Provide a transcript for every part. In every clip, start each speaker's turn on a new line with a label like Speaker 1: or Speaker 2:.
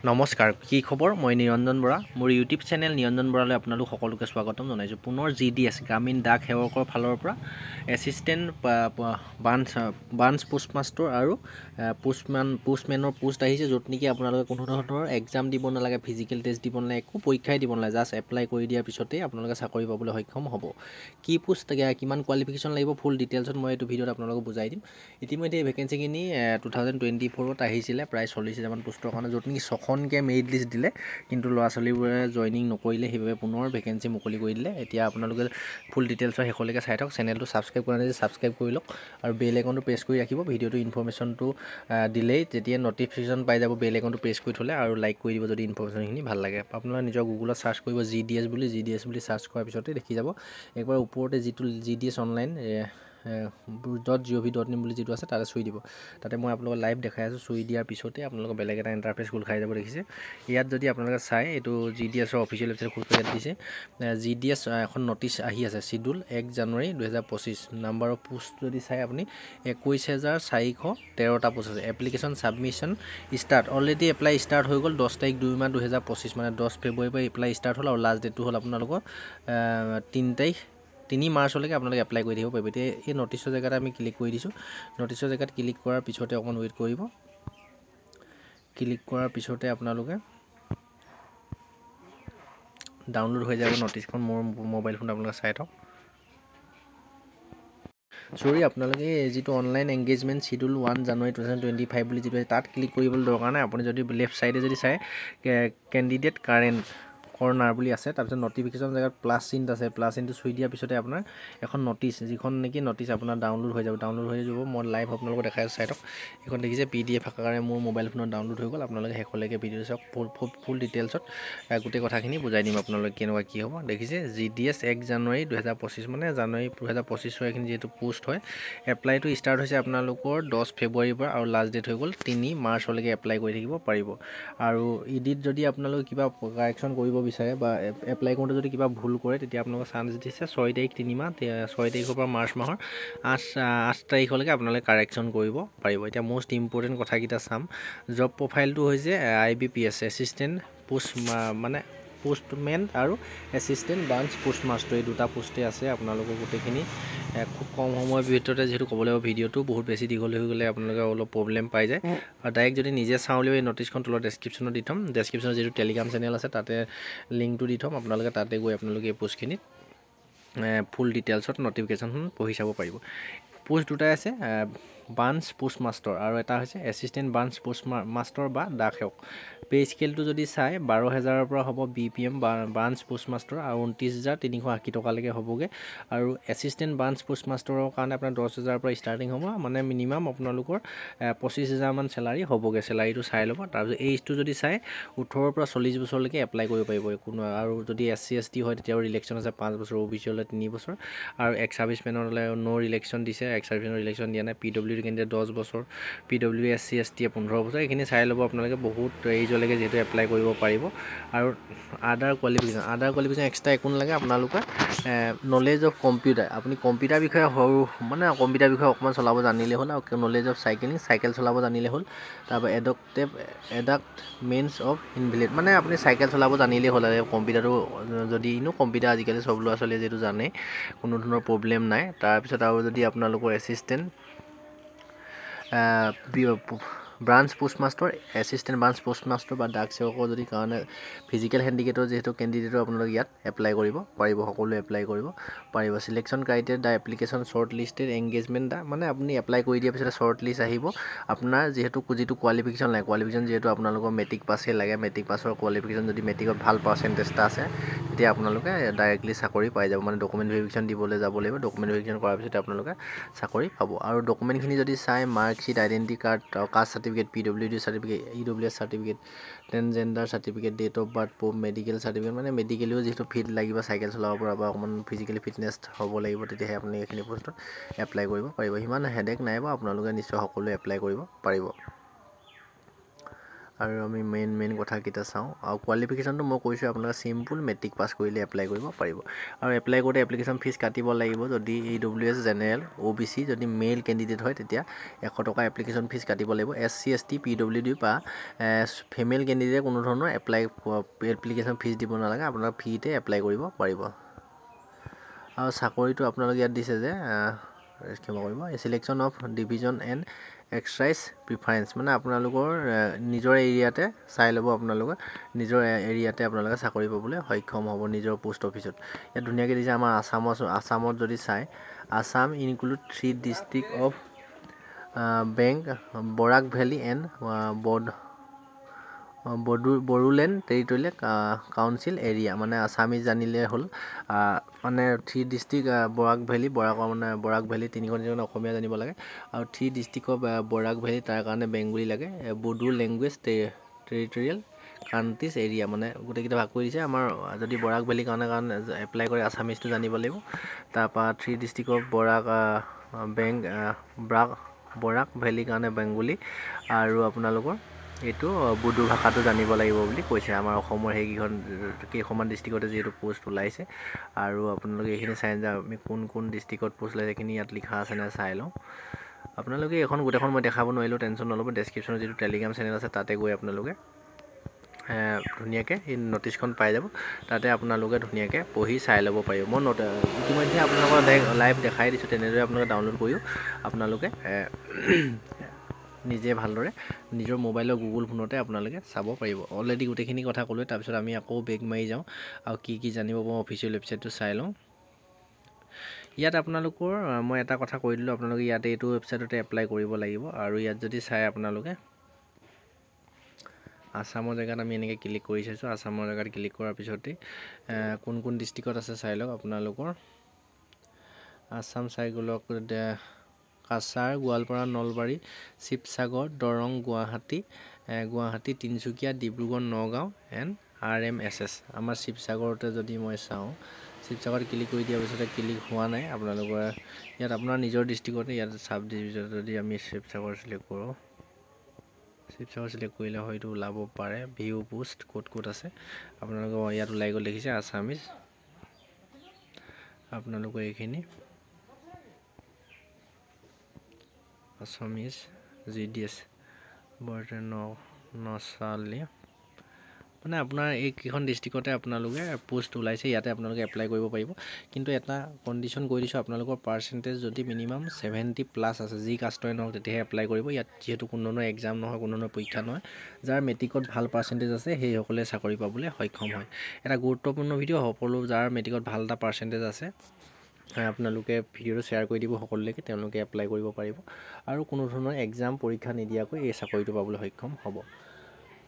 Speaker 1: নমস্কাৰ, কি খবৰ? মই নিৰঞ্জন বৰা। মোৰ ইউটিউব চেনেল নিৰঞ্জন বৰালৈ আপোনালোক সকলোকে স্বাগতম জনাইছোঁ। পুনৰ GDS গ্ৰামীণ ডাক সেৱকৰ ফালৰ পৰা এছিষ্টেণ্ট ব্ৰাঞ্চ পোষ্টমাষ্টাৰ আৰু পোষ্টমেনৰ পোষ্ট আহিছে, য'ত নেকি আপোনালোকে কোনো ধৰণৰ এক্সাম দিব নালাগে, ফিজিকেল টেষ্ট দিব নালাগে, একো পৰীক্ষাই দিব নালাগে, জাষ্ট এপ্লাই কৰি দিয়াৰ পিছতেই আপোনালোকে চাকৰি পাবলৈ সক্ষম হ'ব। কি পোষ্ট, কিমান কোৱালিফিকেশ্যন লাগিব, ফুল ডিটেইলছত মই এইটো ভিডিঅ'ত আপোনালোকক বুজাই দিম। ইতিমধ্যে এই ভেকেঞ্চিখিনি 2024ত আহিছিলে, প্ৰায় 40,000মান পোষ্টৰ কাৰণে, য'ত নেকি 6খনকৈ মেৰিট লিষ্ট দিলে, কিন্তু ল'ৰা ছোৱালীবোৰে জইনিং নকৰিলে, সেইবাবে পুনৰ ভেকেঞ্চি মুকলি কৰি দিলে। এতিয়া আপোনালোকে ফুল ডিটেইলছৰ শেষলৈকে চাই থাকক। চেনেলটো ছাবস্ক্ৰাইব কৰা নাই যদি ছাবস্ক্ৰাইব কৰি লওক আৰু বেল আইকনটো প্ৰেছ কৰি ৰাখিব। ভিডিঅ'টো ইনফৰমেশ্যনটো দিলেই যেতিয়া নটিফিকেশ্যন পাই যাব, বেল আইকনটো প্ৰেছ কৰি থ'লে আৰু লাইক কৰি দিব যদি ইনফৰমেশ্যনখিনি ভাল লাগে। আপোনালোকে নিজৰ গুগলত চাৰ্চ কৰিব GDS বুলি চাৰ্চ কৰাৰ পিছতে দেখি যাব। একবাৰ ওপৰতে যিটো GDS অনলাইন .gov.in বুলি যিটো আছে তাতে চুই দিব। তাতে মই আপোনালোকক লাইভ দেখাই আছোঁ। চুই দিয়াৰ পিছতে আপোনালোকৰ বেলেগ এটা ইণ্টাৰফেচ খোল খাই যাব, দেখিছে। ইয়াত যদি আপোনালোকে চাই, এইটো GDSৰ অফিচিয়েল ৱেবছাইট খোল খাই ইয়াত দিছে। GDS এখন নটিচ আহি আছে, schedule 1 January 2025। Number of post যদি চাই আপুনি 21,413টা পোষ্ট আছে। Application submission start, already apply start হৈ গ'ল 10 তাৰিখ 2 মাহ 2025, মানে 10 ফেব্ৰুৱাৰীৰ পৰা এপ্লাই ষ্টাৰ্ট হ'ল আৰু লাষ্ট ডেটটো হ'ল আপোনালোকৰ 3 মাৰ্চলৈকে আপোনালোকে এপ্লাই কৰি থাকিব পাৰিব। এতিয়া এই নটিচৰ জেগাত আমি ক্লিক কৰি দিছোঁ। নটিচৰ জেগাত ক্লিক কৰাৰ পিছতে অকণমান ৱেইট কৰিব। ক্লিক কৰাৰ পিছতে আপোনালোকে ডাউনলোড হৈ যাব নটিচখন। মোৰ মোবাইল ফোনত আপোনালোকে চাই থওক। চৰি, আপোনালোকে যিটো অনলাইন এংগেজমেণ্ট চিডিউল 1 জানুৱাৰী 2025 বুলি যিটো তাত ক্লিক কৰিবলৈ দৰকাৰ নাই। আপুনি যদি লেফ্ট ছাইডে যদি চাই কেণ্ডিডেট কাৰেণ্ট কৰ্নাৰ বুলি আছে, তাৰপিছত নটিফিকেশ্যন জেগাত প্লাছ চিন আছে, প্লাছ চিনটো চুই দিয়াৰ পিছতে আপোনাৰ এখন নটিচ, যিখন নেকি নটিচ আপোনাৰ ডাউনলোড হৈ যাব। মই লাইভ আপোনালোকক দেখাই চাই থওক। এইখন দেখিছে PDF আকাৰে মোৰ মোবাইল ফোনত ডাউনলোড হৈ গ'ল। আপোনালোকে শেষলৈকে ভিডিঅ' চাওক, ফুল ডিটেইলছত গোটেই কথাখিনি বুজাই দিম আপোনালোকে কেনেকুৱা কি হ'ব। দেখিছে GDS 1 জানুৱাৰী 2025, মানে জানুৱাৰী 2025 এইখিনি যিহেতু পোষ্ট হয়। এপ্লাইটো ষ্টাৰ্ট হৈছে আপোনালোকৰ 10 ফেব্ৰুৱাৰীৰ পৰা আৰু লাষ্ট ডেট হৈ গ'ল 3 মাৰ্চলৈকে এপ্লাই কৰি থাকিব পাৰিব। আৰু ইডিট যদি আপোনালোকে কিবা কাৰেকশ্যন কৰিব বিচাৰে বা এপ্লাই কৰোঁতে যদি কিবা ভুল কৰে, তেতিয়া আপোনালোকৰ চান্স দিছে 6 তাৰিখ 3 মাহ, 6 তাৰিখৰ পৰা মাৰ্চ মাহৰ 8 তাৰিখলৈকে আপোনালোকে কাৰেকশ্যন কৰিব পাৰিব। এতিয়া মোষ্ট ইম্পৰ্টেণ্ট কথাকেইটা চাম। জব প্ৰফাইলটো হৈছে IBPS এছিষ্টেণ্ট পোষ্টমেন আৰু এছিষ্টেণ্ট ব্ৰাঞ্চ পোষ্টমাষ্টাৰ, এই দুটা পোষ্টেই আছে। আপোনালোকৰ গোটেইখিনি খুব কম সময়ৰ ভিতৰতে, যিহেতু ক'ব লাগিব ভিডিঅ'টো বহুত বেছি দীঘল হৈ গ'লে আপোনালোকে অলপ প্ৰব্লেম পাই যায়। আৰু ডাইৰেক্ট যদি নিজে চাওঁ বুলি এই নটিচখন তলত ডেছক্ৰিপশ্যনত দি থ'ম। ডেছক্ৰিপশ্যনত যিটো টেলিগ্ৰাম চেনেল আছে তাতে লিংকটো দি থ'ম। আপোনালোকে তাতে গৈ আপোনালোকে এই পোষ্টখিনিত ফুল ডিটেইলছত নটিফিকেশ্যনখন পঢ়ি চাব পাৰিব। পোষ্ট দুটাই আছে, ব্ৰাঞ্চ পোষ্টমাষ্টাৰ আৰু এটা হৈছে এছিষ্টেণ্ট ব্ৰাঞ্চ পোষ্টমাষ্টাৰ বা ডাক সেৱক। পে স্কেলটো যদি চাই 12,000ৰ পৰা হ'ব BPM ব্ৰাঞ্চ পোষ্টমাষ্টাৰ আৰু 29,380 টকালৈকে হ'বগৈ। আৰু এছিষ্টেণ্ট ব্ৰাঞ্চ পোষ্টমাষ্টাৰৰ কাৰণে আপোনাৰ 10,000ৰ পৰা ষ্টাৰ্টিং হ'ব, মানে মিনিমাম আপোনালোকৰ 25,000মান চেলাৰী হ'বগৈ। চেলাৰীটো চাই ল'ব। তাৰপিছত এইজটো যদি চাই 18ৰ পৰা 40 বছৰলৈকে এপ্লাই কৰিব পাৰিব কোনো। আৰু যদি SC ST হয় তেতিয়াও ৰিলেকশ্যন আছে 5 বছৰ, OBC হ'লে 3 বছৰ, আৰু এক্স ছাৰ্ভিচমেনৰ হ'লে ন' ৰিলেকশ্যন দিছে, এক্স ছাৰ্ভিচমেনৰ ৰিলেকশ্যন দিয়া নাই। PWD কেণ্ডিডেট 10 বছৰ, PWD SC ST 15 বছৰ। এইখিনি চাই ল'ব আপোনালোকে, বহুত এইজলৈকে যিহেতু এপ্লাই কৰিব পাৰিব। আৰু আদাৰ কোৱালিফিকেশ্যন এক্সট্ৰা একো নালাগে। আপোনালোকে নলেজ অফ কম্পিউটাৰ, আপুনি কম্পিউটাৰ বিষয়ে কম্পিউটাৰ বিষয়ে অকণমান চলাব জানিলে হ'ল, আৰু নলেজ অফ চাইকেল চলাব জানিলে হ'ল। তাৰপৰা এডাপ্ট মেইনছ অফ ইনভেলিড, মানে আপুনি চাইকেল চলাব জানিলেই হ'ল। আৰু কম্পিউটাৰটো যদি কম্পিউটাৰ আজিকালি চব ল'ৰা ছোৱালীয়ে যিহেতু জানে, কোনো ধৰণৰ প্ৰব্লেম নাই। তাৰপিছত আৰু যদি আপোনালোকৰ এছিষ্টেণ্ট ব্ৰাঞ্চ পোষ্টমাষ্টাৰ বা ডাক সেৱকৰ যদি কাৰণে ফিজিকেল হেণ্ডিকেপৰ যিহেতু কেণ্ডিডেটো আপোনালোকে ইয়াত এপ্লাই কৰিব পাৰিব, সকলোৱে এপ্লাই কৰিব পাৰিব। Selection criteria the application short listed engagement মানে আপুনি এপ্লাই কৰি দিয়াৰ পিছতে শ্বৰ্ট লিষ্ট আহিব। আপোনাৰ যিটো কোৱালিফিকেশ্যন লাগে, যিহেতু আপোনালোকৰ মেট্ৰিক পাছেই লাগে, মেট্ৰিক পাছৰ কোৱালিফিকেশ্যন যদি মেট্ৰিকত ভাল পাৰ্চেণ্টেজ এটা আছে, তেতিয়া আপোনালোকে ডাইৰেক্টলি চাকৰি পাই যাব। মানে ডকুমেণ্ট ভেৰিফিকেশ্যন দিবলৈ যাব লাগিব। ডকুমেণ্ট ভেৰিফিকেশ্যন কৰাৰ পিছতে আপোনালোকে চাকৰি পাব। আৰু ডকুমেণ্টখিনি যদি চাই marksheet, identity card, caste certificate, PWD certificate, EWS certificate, transgender certificate, date of birth proof, medical certificate, মানে মেডিকেলিও যিহেতু ফিট লাগিব, চাইকেল চলাব পৰা বা অকণমান ফিজিকেলি ফিটনেছ হ'ব লাগিব, তেতিয়াহে আপুনি এইখিনি পোষ্টত এপ্লাই কৰিব পাৰিব। সিমান হেডেক নাই বা আপোনালোকে নিশ্চয় সকলোৱে এপ্লাই কৰিব পাৰিব। আৰু আমি মেইন কথাকেইটা চাওঁ আৰু কোৱালিফিকেশ্যনটো মই কৈছোঁ আপোনালোকে চিম্পুল মেট্ৰিক পাছ কৰিলে এপ্লাই কৰিব পাৰিব আৰু এপ্লাই কৰোঁতে এপ্লিকেশ্যন ফিজ কাটিব লাগিব যদি EWS জেনেৰেল OBC যদি মেইল কেণ্ডিডেট হয় তেতিয়া 100 টকা এপ্লিকেশ্যন ফিজ কাটিব লাগিব SC ST PWD বা ফিমেল কেণ্ডিডেট কোনো ধৰণৰ এপ্লিকেশ্যন ফিজ দিব নালাগে আপোনালোকে ফ্ৰীতে এপ্লাই কৰিব পাৰিব আৰু চাকৰিটো আপোনালোকে ইয়াত দিছে যে ক্ষমা কৰিব selection of division and exercise preference মানে আপোনালোকৰ নিজৰ এৰিয়াতে চাই ল'ব আপোনালোকে নিজৰ এৰিয়াতে আপোনালোকে চাকৰি পাবলৈ সক্ষম হ'ব নিজৰ পোষ্ট অফিচত ইয়াত ধুনীয়াকৈ দিছে আমাৰ আসামত যদি চাই Assam include 3 district of bank Barak valley and Bodoland territorial council area মানে আসামিজ জানিলে হ'ল মানে 3 ডিষ্ট্ৰিক্ট বৰাক ভেলী 3খন অসমীয়া জানিব লাগে আৰু 3 ডিষ্ট্ৰিক্ট অফ বৰাক ভেলী তাৰ কাৰণে বেংগলী লাগে Bodo language territorial counties area মানে গোটেইকেইটা ভাগ কৰি দিছে আমাৰ যদি বৰাক ভেলী কাৰণে এপ্লাই কৰে আসামিজটো জানিব লাগিব তাৰপৰা 3 ডিষ্ট্ৰিক্ট অফ বৰাক ভেলী কাৰণে বেংগলী আৰু আপোনালোকৰ এইটো বুডু ভাষাটো জানিব লাগিব বুলি কৈছে আমাৰ অসমৰ কেইখনমান ডিষ্ট্ৰিক্টতে যিহেতু পোষ্ট ওলাইছে আৰু আপোনালোকে এইখিনি চাই যে আমি কোন ডিষ্ট্ৰিক্টত পোষ্ট ওলাইছে এইখিনি ইয়াত লিখা আছে নে চাই লওঁ আপোনালোকে এখন গোটেইখন মই দেখাব নোৱাৰিলোঁ টেনশ্যন নল'ব ডেছক্ৰিপশ্যনত যিটো টেলিগ্ৰাম চেনেল আছে তাতে গৈ আপোনালোকে ধুনীয়াকৈ এই নটিছখন পাই যাব তাতে আপোনালোকে ধুনীয়াকৈ পঢ়ি চাই ল'ব পাৰিব মই ইতিমধ্যে আপোনালোকৰ লাইভ দেখাই দিছোঁ তেনেদৰে আপোনালোকে ডাউনলোড কৰিও আপোনালোকে নিজে ভালদৰে নিজৰ মোবাইলৰ গুগল ফোনতে আপোনালোকে চাব পাৰিব অলৰেডি গোটেইখিনি কথা ক'লোৱে তাৰপিছত আমি আকৌ বেক মাৰি যাওঁ আৰু কি জানিব পাৰোঁ অফিচিয়েল ৱেবছাইটটো চাই লওঁ ইয়াত আপোনালোকৰ মই এটা কথা কৈ দিলোঁ আপোনালোকে ইয়াতে এইটো ৱেবছাইটতে এপ্লাই কৰিব লাগিব আৰু ইয়াত যদি চাই আপোনালোকে আসামৰ জেগাত আমি এনেকৈ ক্লিক কৰি চাইছোঁ আসামৰ জেগাত ক্লিক কৰাৰ পিছতে কোন ডিষ্ট্ৰিক্টত আছে চাই লওক আপোনালোকৰ আসাম চাই গ'লক কাছাৰ গোৱালপাৰা নলবাৰী শিৱসাগৰ দৰং গুৱাহাটী তিনিচুকীয়া ডিব্ৰুগড় নগাঁও এণ্ড RMSS আমাৰ শিৱসাগৰতে যদি মই চাওঁ শিৱসাগৰত ক্লিক কৰি দিয়াৰ পিছতে ক্লিক হোৱা নাই আপোনালোকৰ ইয়াত আপোনাৰ নিজৰ ডিষ্ট্ৰিক্টতে ইয়াত চাব ডিভিজনত যদি আমি শিৱসাগৰ চিলেক্ট কৰোঁ শিৱসাগৰ চিলেক্ট কৰিলে হয়তো ওলাব পাৰে ভিউ পোষ্ট ক'ত আছে আপোনালোকে ইয়াত ওলাই গ'ল দেখিছে আসামিজ আপোনালোকৰ এইখিনি আসামিজ GDS নচালি মানে আপোনাৰ এইকেইখন ডিষ্ট্ৰিক্টতে আপোনালোকে পোষ্ট ওলাইছে ইয়াতে আপোনালোকে এপ্লাই কৰিব পাৰিব কিন্তু এটা কণ্ডিশ্যন কৈ দিছোঁ আপোনালোকৰ পাৰ্চেণ্টেজ যদি মিনিমাম 70+ আছে যি কাষ্টৰে নহওক তেতিয়াহে এপ্লাই কৰিব ইয়াত যিহেতু কোনো ধৰণৰ এক্সাম নহয় কোনো ধৰণৰ পৰীক্ষা নহয় যাৰ মেট্ৰিকত ভাল পাৰ্চেণ্টেজ আছে সেইসকলে চাকৰি পাবলৈ সক্ষম হয় এটা গুৰুত্বপূৰ্ণ ভিডিঅ' সকলো যাৰ মেট্ৰিকত ভাল এটা পাৰ্চেণ্টেজ আছে আপোনালোকে ভিডিঅ'টো শ্বেয়াৰ কৰি দিব সকলোলৈকে তেওঁলোকে এপ্লাই কৰিব পাৰিব আৰু কোনো ধৰণৰ এক্সাম পৰীক্ষা নিদিয়াকৈ এই চাকৰিটো পাবলৈ সক্ষম হ'ব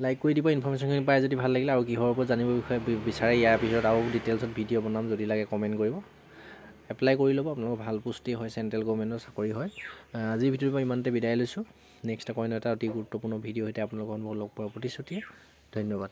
Speaker 1: লাইক কৰি দিব ইনফৰমেশ্যনখিনি পাই যদি ভাল লাগিলে আৰু কিহৰ ওপৰত জানিব বিচাৰে ইয়াৰ পিছত আৰু ডিটেইলছত ভিডিঅ' বনাম যদি লাগে কমেণ্ট কৰিব এপ্লাই কৰি ল'ব আপোনালোকৰ ভাল পোষ্টেই হয় চেণ্ট্ৰেল গভৰ্ণমেণ্টৰ চাকৰি হয় আজি ভিডিঅ'ৰ পৰা ইমানতে বিদায় লৈছোঁ নেক্সট আকৌ এটা অতি গুৰুত্বপূৰ্ণ ভিডিঅ' সৈতে আপোনালোকৰ লগ পোৱাৰ প্ৰতিশ্ৰুতি ধন্যবাদ